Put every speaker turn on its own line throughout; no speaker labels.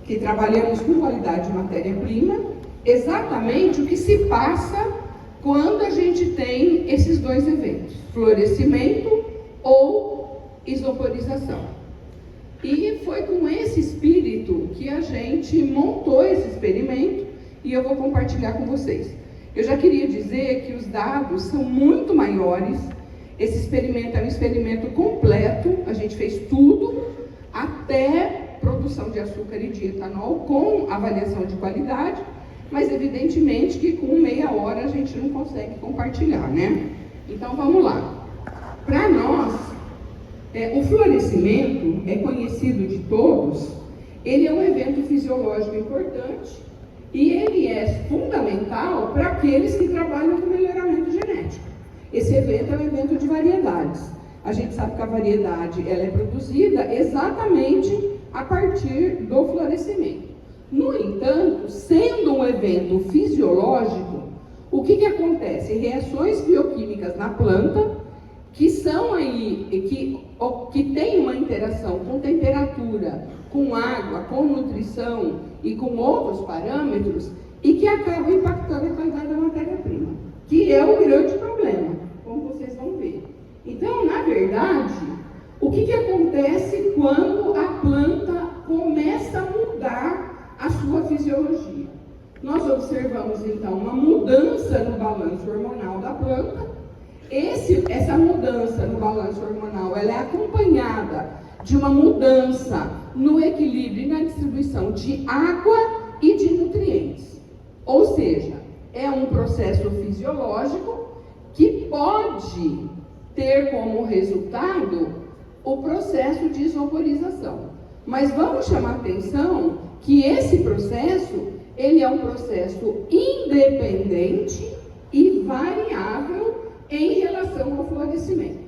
que trabalhamos com qualidade de matéria-prima, exatamente o que se passa quando a gente tem esses dois eventos, florescimento ou isoporização. E foi com esse espírito que a gente montou esse experimento e eu vou compartilhar com vocês. Eu já queria dizer que os dados são muito maiores. Esse experimento é um experimento completo, a gente fez tudo, até produção de açúcar e de etanol com avaliação de qualidade, mas evidentemente que com meia hora a gente não consegue compartilhar, né? Então vamos lá. Para nós, o florescimento é conhecido de todos, ele é um evento fisiológico importante e ele é fundamental para aqueles que trabalham com melhoramento genético. Esse evento é um evento de variedades. A gente sabe que a variedade ela é produzida exatamente a partir do florescimento. No entanto, sendo um evento fisiológico, o que acontece? Reações bioquímicas na planta, que são aí, que tem uma interação com temperatura, com água, com nutrição e com outros parâmetros, e que acabam impactando a qualidade da matéria-prima, que é o grande problema, como vocês vão ver. Então, na verdade, o que acontece quando a planta começa a mudar a sua fisiologia? Nós observamos, então, uma mudança no balanço hormonal da planta. Essa mudança no balanço hormonal ela é acompanhada de uma mudança no equilíbrio e na distribuição de água e de nutrientes. Ou seja, é um processo fisiológico que pode ter como resultado o processo de isoporização. Mas vamos chamar atenção que esse processo, ele é um processo independente e variável em relação ao florescimento.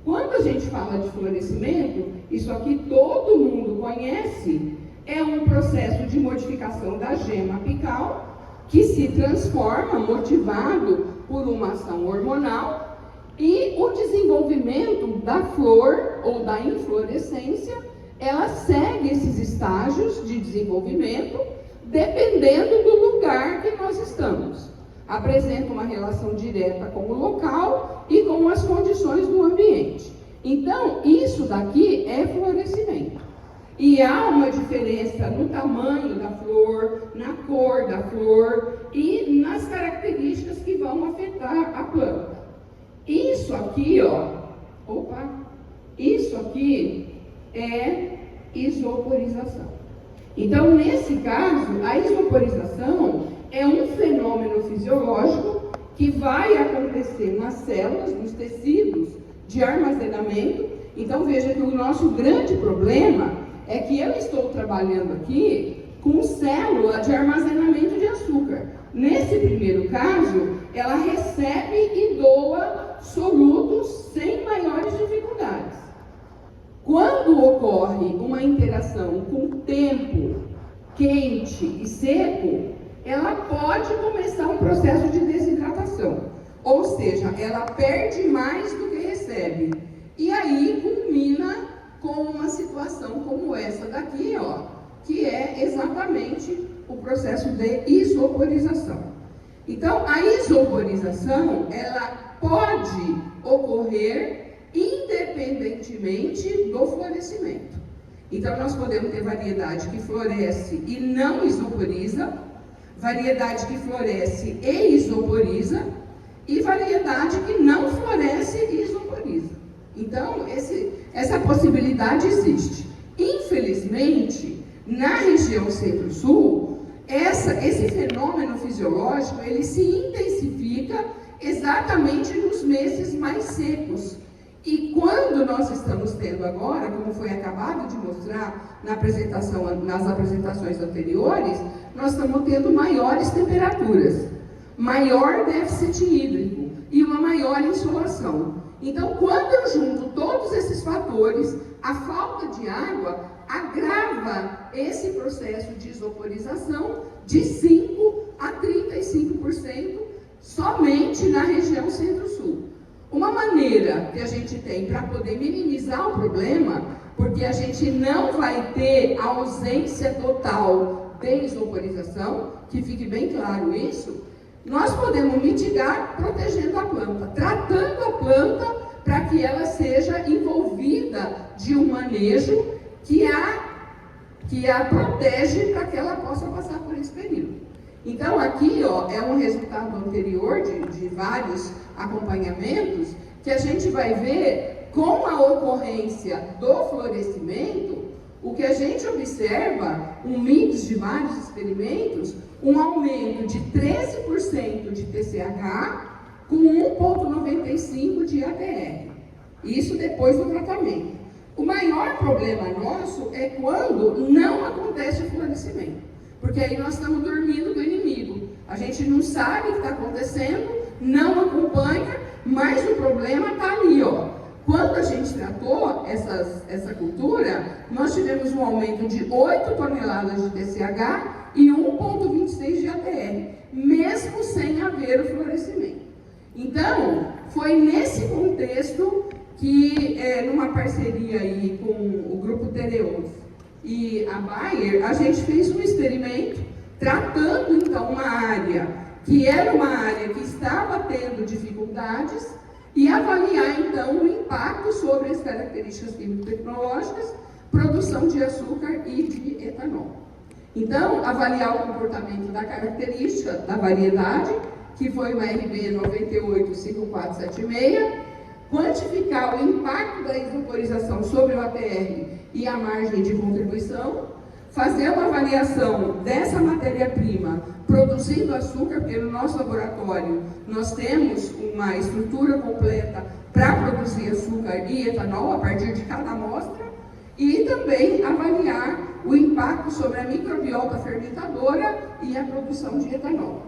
Quando a gente fala de florescimento, isso aqui todo mundo conhece, é um processo de modificação da gema apical que se transforma, motivado por uma ação hormonal, e o desenvolvimento da flor ou da inflorescência, ela segue esses estágios de desenvolvimento dependendo do lugar que nós estamos. Apresenta uma relação direta com o local e com as condições do ambiente. Então, isso daqui é florescimento. E há uma diferença no tamanho da flor, na cor da flor e nas características que vão afetar a planta. Isso aqui, isso aqui é isoporização. Então, nesse caso, a isoporização é um fenômeno fisiológico que vai acontecer nas células, nos tecidos de armazenamento. Então, veja que o nosso grande problema é que eu estou trabalhando aqui com célula de armazenamento de açúcar. Nesse primeiro caso, ela recebe e doa solutos sem maiores dificuldades. Quando ocorre uma interação com tempo quente e seco, ela pode começar um processo de desidratação. Ou seja, ela perde mais do que recebe. E aí culmina com uma situação como essa daqui, que é exatamente o processo de isoporização. Então, a isoporização, ela pode ocorrer independentemente do florescimento. Então, nós podemos ter variedade que floresce e não isoporiza, variedade que floresce e isoporiza, e variedade que não floresce e isoporiza. Então, essa possibilidade existe. Infelizmente, na região centro-sul, esse fenômeno fisiológico, ele se intensifica exatamente nos meses mais secos. E quando nós estamos tendo agora, como foi acabado de mostrar nas apresentações anteriores, nós estamos tendo maiores temperaturas, maior déficit hídrico e uma maior insolação. Então, quando eu junto todos esses fatores, a falta de água agrava esse processo de isoporização de 5% a 35% somente na região centro-sul. Uma maneira que a gente tem para poder minimizar o problema, porque a gente não vai ter ausência total de isoporização, que fique bem claro isso. Nós podemos mitigar protegendo a planta, tratando a planta para que ela seja envolvida de um manejo que a protege para que ela possa passar por esse período. Então aqui é um resultado anterior de vários acompanhamentos que a gente vai ver com a ocorrência do florescimento, o que a gente observa, um mix de vários experimentos, um aumento de 13% de TCH com 1,95 de ATR. Isso depois do tratamento. O maior problema nosso é quando não acontece o florescimento, porque aí nós estamos dormindo do inimigo. A gente não sabe o que está acontecendo, não acompanha, mas o problema está ali, Quando a gente tratou essa cultura, nós tivemos um aumento de 8 toneladas de TCH e 1,26 de ATR, mesmo sem haver o florescimento. Então, foi nesse contexto que, numa parceria aí com o Grupo Tereos e a Bayer, a gente fez um experimento tratando, então, uma área que era uma área que estava tendo dificuldades e avaliar, então, o impacto sobre as características químico-tecnológicas, produção de açúcar e de etanol. Então, avaliar o comportamento da característica da variedade, que foi uma RB 985476, quantificar o impacto da isoporização sobre o ATR e a margem de contribuição, fazer uma avaliação dessa matéria-prima produzindo açúcar, porque no nosso laboratório nós temos uma estrutura completa para produzir açúcar e etanol a partir de cada amostra, e também avaliar o impacto sobre a microbiota fermentadora e a produção de etanol.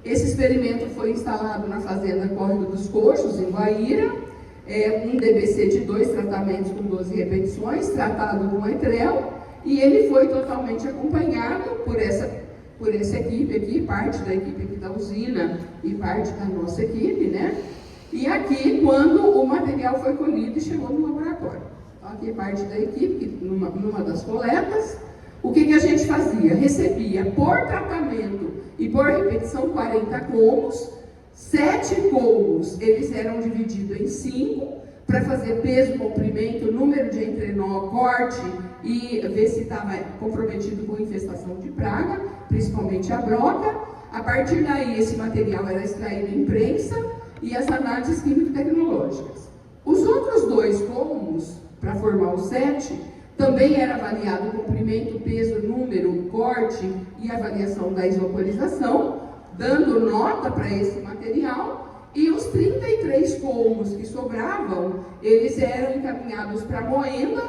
Esse experimento foi instalado na fazenda Córrego dos Coxos, em Guaíra, um DBC de 2 tratamentos com 12 repetições, tratado com etrel, e ele foi totalmente acompanhado por essa equipe aqui, parte da equipe aqui da usina e parte da nossa equipe, né? E aqui, quando o material foi colhido e chegou no laboratório. Então, aqui parte da equipe, numa das coletas, o que a gente fazia? Recebia por tratamento e por repetição 40 colmos, 7 colmos, eles eram divididos em 5, para fazer peso, comprimento, número de entrenó, corte e ver se estava comprometido com infestação de praga, principalmente a broca. A partir daí, esse material era extraído em prensa e as análises químico-tecnológicas. Os outros 2 colmos, para formar os 7, também era avaliado o comprimento, peso, número, corte e avaliação da isoporização, dando nota para esse material. E os 33 colmos que sobravam, eles eram encaminhados para moenda,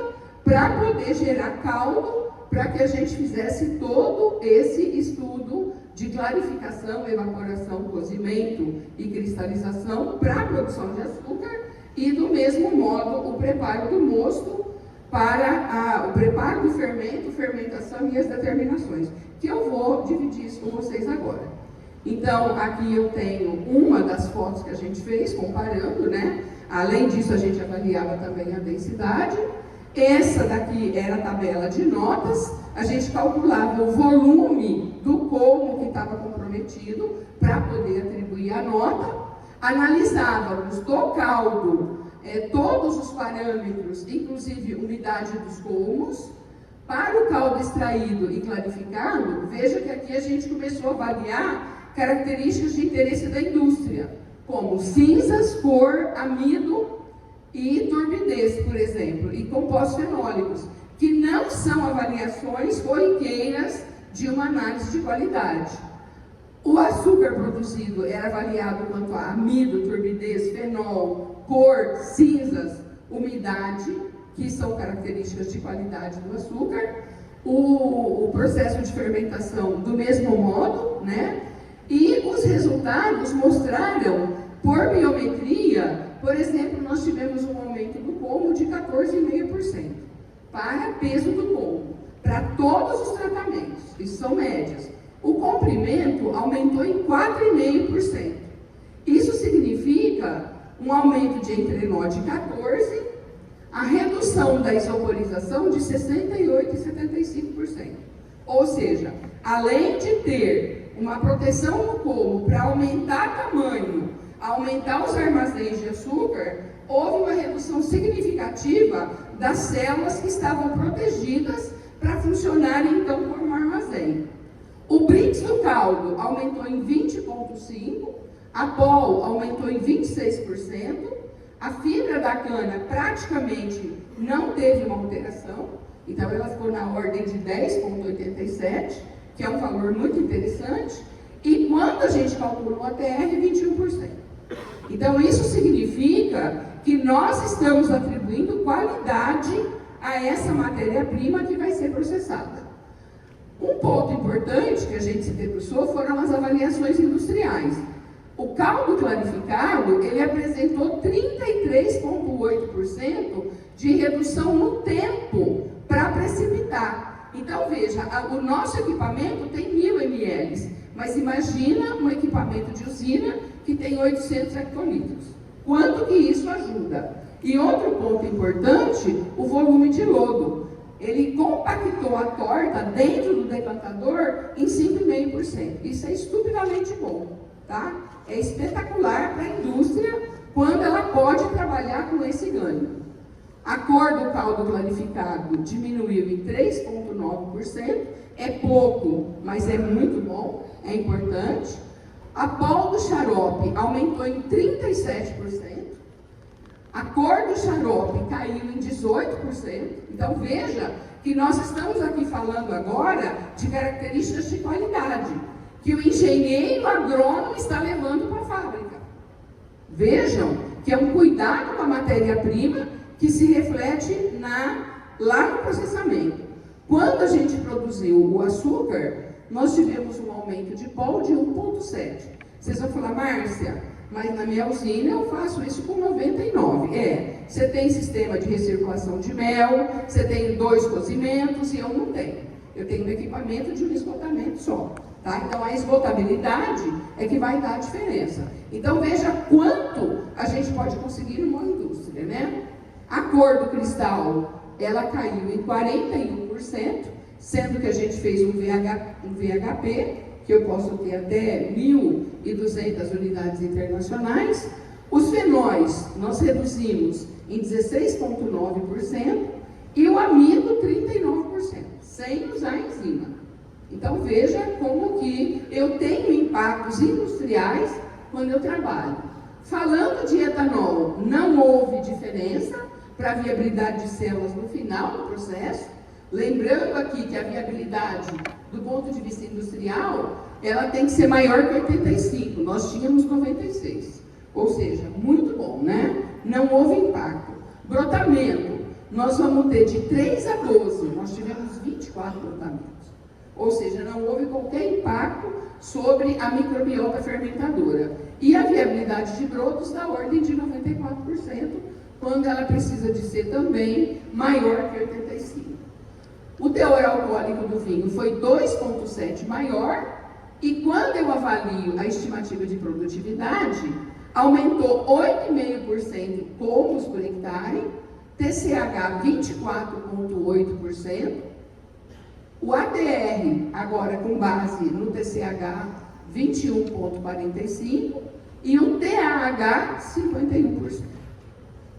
para poder gerar caldo, para que a gente fizesse todo esse estudo de clarificação, evaporação, cozimento e cristalização para a produção de açúcar, e do mesmo modo o preparo do mosto para o preparo do fermento, fermentação e as determinações, que eu vou dividir isso com vocês agora. Então, aqui eu tenho uma das fotos que a gente fez, comparando, né? Além disso, a gente avaliava também a densidade. Essa daqui era a tabela de notas. A gente calculava o volume do colmo que estava comprometido para poder atribuir a nota. Analisávamos do caldo todos os parâmetros, inclusive umidade dos colmos. Para o caldo extraído e clarificado, veja que aqui a gente começou a avaliar características de interesse da indústria, como cinzas, cor, amido e turbidez, por exemplo, e compostos fenólicos, que não são avaliações corriqueiras de uma análise de qualidade. O açúcar produzido era avaliado quanto a amido, turbidez, fenol, cor, cinzas, umidade, que são características de qualidade do açúcar, o processo de fermentação do mesmo modo, né? E os resultados mostraram, por biometria, por exemplo, nós tivemos um aumento do colmo de 14,5% para peso do colmo, para todos os tratamentos, isso são médias. O comprimento aumentou em 4,5%. Isso significa um aumento de entrenó de 14%, a redução da isoporização de 68% e 75%. Ou seja, além de ter uma proteção no como para aumentar tamanho, aumentar os armazéns de açúcar, houve uma redução significativa das células que estavam protegidas para funcionarem então como armazém. O Brix do caldo aumentou em 20,5%, a POL aumentou em 26%, a fibra da cana praticamente não teve uma alteração, então ela ficou na ordem de 10,87%, que é um valor muito interessante, e quando a gente calculou o ATR, 21%. Então isso significa que nós estamos atribuindo qualidade a essa matéria-prima que vai ser processada. Um ponto importante que a gente se debruçou foram as avaliações industriais. O caldo clarificado, ele apresentou 33,8% de redução no tempo para precipitar. Então, veja, o nosso equipamento tem 1000 ml, mas imagina um equipamento de usina que tem 800 hectolitros. Quanto que isso ajuda? E outro ponto importante, o volume de lodo. Ele compactou a torta dentro do decantador em 5,5%. Isso é estupidamente bom, tá? É espetacular para a indústria quando ela pode trabalhar com esse ganho. A cor do caldo clarificado diminuiu em 3,9%. É pouco, mas é muito bom, é importante. A POL do xarope aumentou em 37%. A cor do xarope caiu em 18%. Então, veja que nós estamos aqui falando agora de características de qualidade, que o engenheiro agrônomo está levando para a fábrica. Vejam que é um cuidado com a matéria-prima que se reflete lá no processamento. Quando a gente produziu o açúcar, nós tivemos um aumento de POL de 1,7%. Vocês vão falar, Márcia, mas na minha usina eu faço isso com 99%. Você tem sistema de recirculação de mel, você tem 2 cozimentos e eu não tenho. Eu tenho um equipamento de um esgotamento só. Tá? Então, a esgotabilidade é que vai dar a diferença. Então, veja quanto a gente pode conseguir numa indústria, né? A cor do cristal, ela caiu em 41%, sendo que a gente fez um VHP, que eu posso ter até 1.200 unidades internacionais. Os fenóis, nós reduzimos em 16,9% e o amido 39%, sem usar enzima. Então, veja como que eu tenho impactos industriais quando eu trabalho. Falando de etanol, não houve diferença para a viabilidade de células no final do processo. Lembrando aqui que a viabilidade, do ponto de vista industrial, ela tem que ser maior que 85. Nós tínhamos 96. Ou seja, muito bom, né? Não houve impacto. Brotamento, nós vamos ter de 3 a 12. Nós tivemos 24 brotamentos. Ou seja, não houve qualquer impacto sobre a microbiota fermentadora. E a viabilidade de brotos da ordem de 94%, quando ela precisa de ser também maior que 85%. O teor alcoólico do vinho foi 2,7 maior, e quando eu avalio a estimativa de produtividade, aumentou 8,5% colmos por hectare, TCH 24,8%, o ATR, agora com base no TCH, 21,45%, e o TAH, 51%.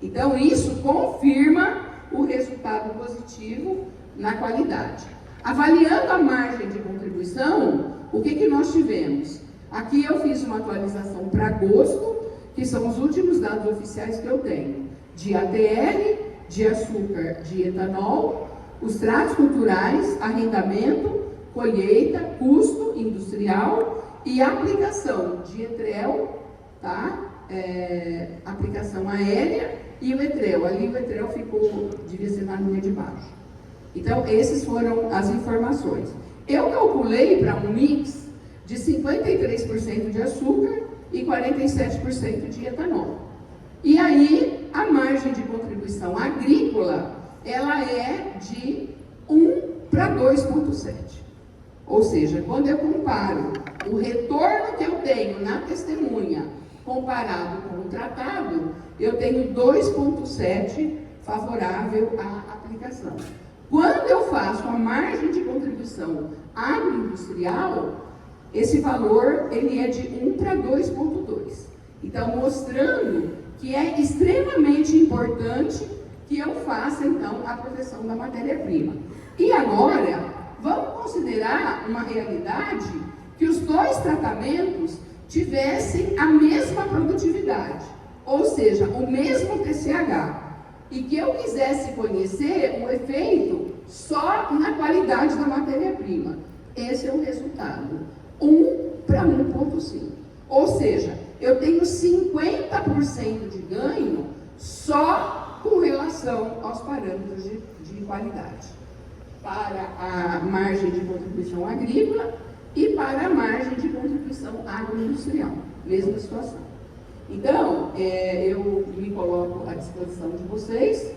Então, isso confirma o resultado positivo na qualidade. Avaliando a margem de contribuição, o que nós tivemos? Aqui eu fiz uma atualização para agosto, que são os últimos dados oficiais que eu tenho, de ATR, de açúcar, de etanol, os tratos culturais, arrendamento, colheita, custo industrial e aplicação de etrel, tá? Aplicação aérea e o etrel. Ali o etrel ficou, devia ser na linha de baixo. Então, essas foram as informações. Eu calculei para um mix de 53% de açúcar e 47% de etanol. E aí, a margem de contribuição agrícola, ela é de 1 para 2,7. Ou seja, quando eu comparo o retorno que eu tenho na testemunha comparado com o tratado, eu tenho 2,7 favorável à aplicação. Quando eu faço a margem de contribuição agroindustrial, esse valor ele é de 1 para 2,2. Então, mostrando que é extremamente importante que eu faça, então, a proteção da matéria-prima. E agora, vamos considerar uma realidade que os dois tratamentos tivessem a mesma produtividade, ou seja, o mesmo TCH, e que eu quisesse conhecer o efeito só na qualidade da matéria-prima. Esse é o resultado, 1 para 1,5. Ou seja, eu tenho 50% de ganho só com relação aos parâmetros de qualidade, para a margem de contribuição agrícola e para a margem de contribuição agroindustrial, mesma situação. Então, eu me coloco à disposição de vocês,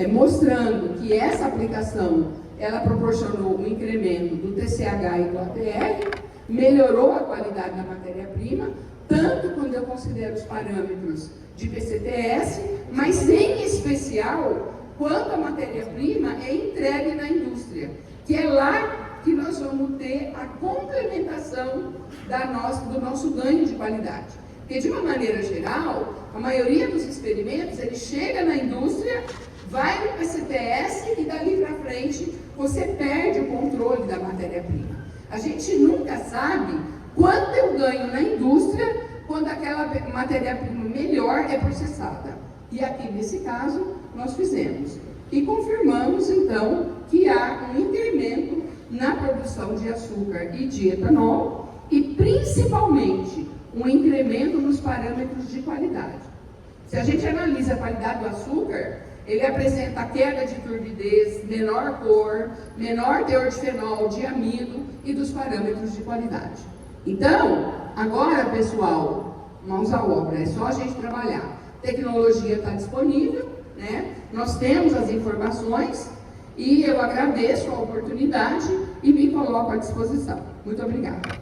mostrando que essa aplicação, ela proporcionou um incremento do TCH e do APR, melhorou a qualidade da matéria-prima, tanto quando eu considero os parâmetros de PCTS, mas em especial quando a matéria-prima é entregue na indústria, que é lá que nós vamos ter a complementação do nosso ganho de qualidade. Porque, de uma maneira geral, a maioria dos experimentos, ele chega na indústria, vai no PCTS e dali para frente você perde o controle da matéria-prima. A gente nunca sabe quanto eu ganho na indústria quando aquela matéria-prima melhor é processada. E aqui, nesse caso, nós fizemos. E confirmamos, então, que há um incremento na produção de açúcar e de etanol e, principalmente, um incremento nos parâmetros de qualidade. Se a gente analisa a qualidade do açúcar, ele apresenta queda de turbidez, menor cor, menor teor de fenol, de amido e dos parâmetros de qualidade. Então, agora, pessoal, mãos à obra, é só a gente trabalhar. Tecnologia está disponível, né? Nós temos as informações e eu agradeço a oportunidade e me coloco à disposição. Muito obrigada.